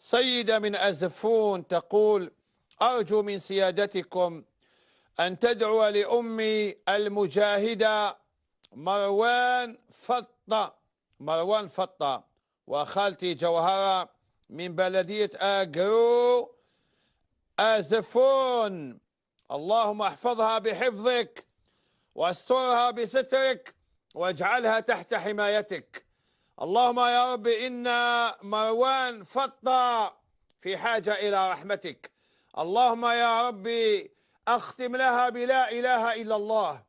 سيدة من أزفون تقول: أرجو من سيادتكم أن تدعو لأمي المجاهدة مروان فطة وخالتي جوهرة من بلدية آجرو آزفون. اللهم احفظها بحفظك واسترها بسترك واجعلها تحت حمايتك. اللهم يا رب إن مروان فطة في حاجة إلى رحمتك. اللهم يا رب أختم لها بلا إله إلا الله،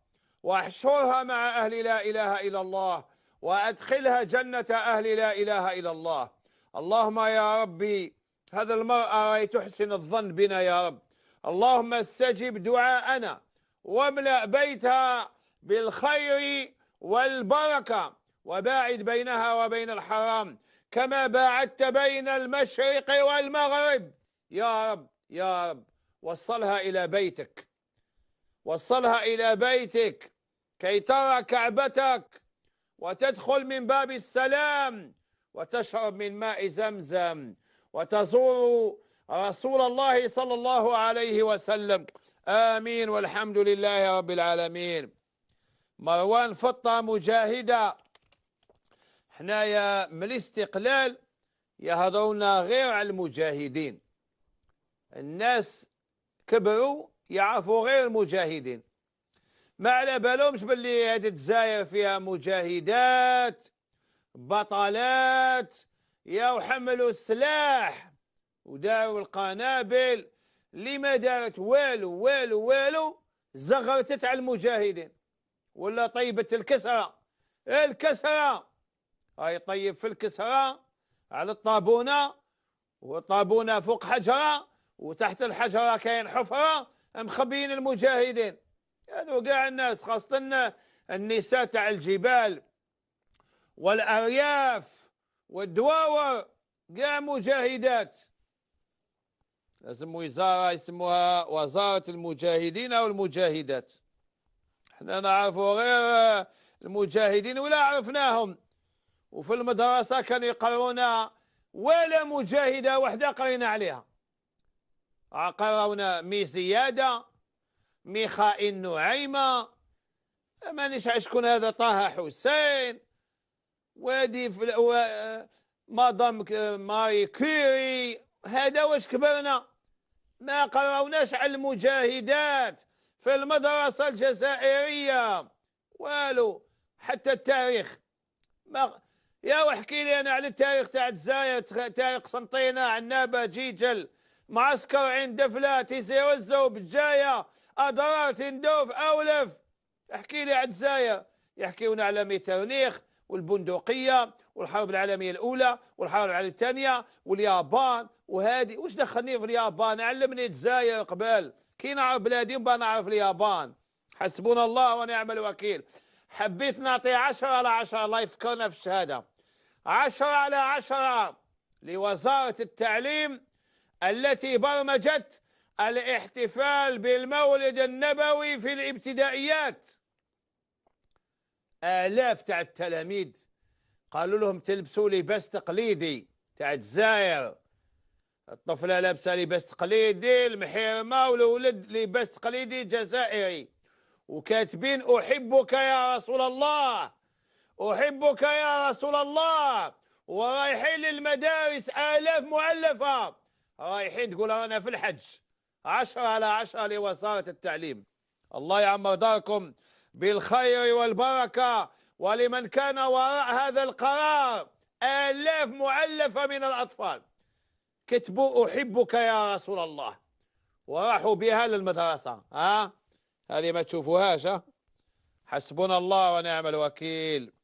واحشرها مع أهل لا إله إلا الله، وأدخلها جنة أهل لا إله إلا الله. اللهم يا ربي هذا المرأة رأي تحسن الظن بنا يا رب. اللهم استجب دعاءنا واملأ بيتها بالخير والبركة، وباعد بينها وبين الحرام كما باعدت بين المشرق والمغرب يا رب. يا رب وصلها إلى بيتك، وصلها إلى بيتك كي ترى كعبتك وتدخل من باب السلام وتشرب من ماء زمزم وتزور رسول الله صلى الله عليه وسلم. آمين والحمد لله رب العالمين. مروان فطة مجاهدة. حنايا من الاستقلال يهضرونا غير على المجاهدين، الناس كبروا يعرفوا غير المجاهدين، ما على بالهمش باللي هذه الجزائر فيها مجاهدات بطلات يا وحملوا السلاح وداروا القنابل اللي ما دارت والو والو والو، زغرتت على المجاهدين ولا طيبت الكسرة هاي طيب في الكسرة على الطابونة، والطابونة فوق حجرة وتحت الحجرة كاين حفرة مخبيين المجاهدين. هذو كاع الناس خاصة النساء تاع الجبال والأرياف والدواور كاع مجاهدات. لازم وزارة يسموها وزارة المجاهدين أو المجاهدات. احنا نعرفوا غير المجاهدين ولا عرفناهم، وفي المدرسة كانوا يقرونا ولا مجاهدة وحدة قرينا عليها. قرونا مي زيادة، مي خائن نعيمة، مانيش عارف شكون هذا، طه حسين، وادي مادام ماري كيري. هذا واش كبرنا؟ ما قراوناش على المجاهدات في المدرسة الجزائرية والو، حتى التاريخ ما. يا واحكي لي انا على التاريخ تاع الجزائر، تاريخ قسنطينة، عنابة، جيجل، معسكر عين دفلة، تيزي وزو، بجاية، اضرار، تندوف، اولف. احكي لي على الجزائر، يحكيونا على ميترنيخ والبندقية والحرب العالمية الأولى والحرب العالمية الثانية واليابان وهذه. واش دخلني في اليابان؟ علمني الجزائر قبل كي نعرف بلادي وبا نعرف اليابان. حسبنا الله ونعم الوكيل. حبيت نعطي 10/10، الله يفكرنا في الشهادة، 10/10 لوزارة التعليم التي برمجت الاحتفال بالمولد النبوي في الابتدائيات. آلاف تاع التلاميذ قالوا لهم تلبسوا لباس تقليدي تاع الجزائر، الطفلة لابسة لباس تقليدي، المحرمة والولد لباس تقليدي جزائري، وكاتبين أحبك يا رسول الله، أحبك يا رسول الله، ورايحين للمدارس آلاف مؤلفة رايحين تقول أنا في الحج. 10/10 لوزارة التعليم. الله يعمر داركم بالخير والبركة. ولمن كان وراء هذا القرار آلاف مؤلفة من الأطفال كتبوا أحبك يا رسول الله وراحوا بها للمدرسة. هذه ما تشوفوهاش. حسبنا الله ونعم الوكيل.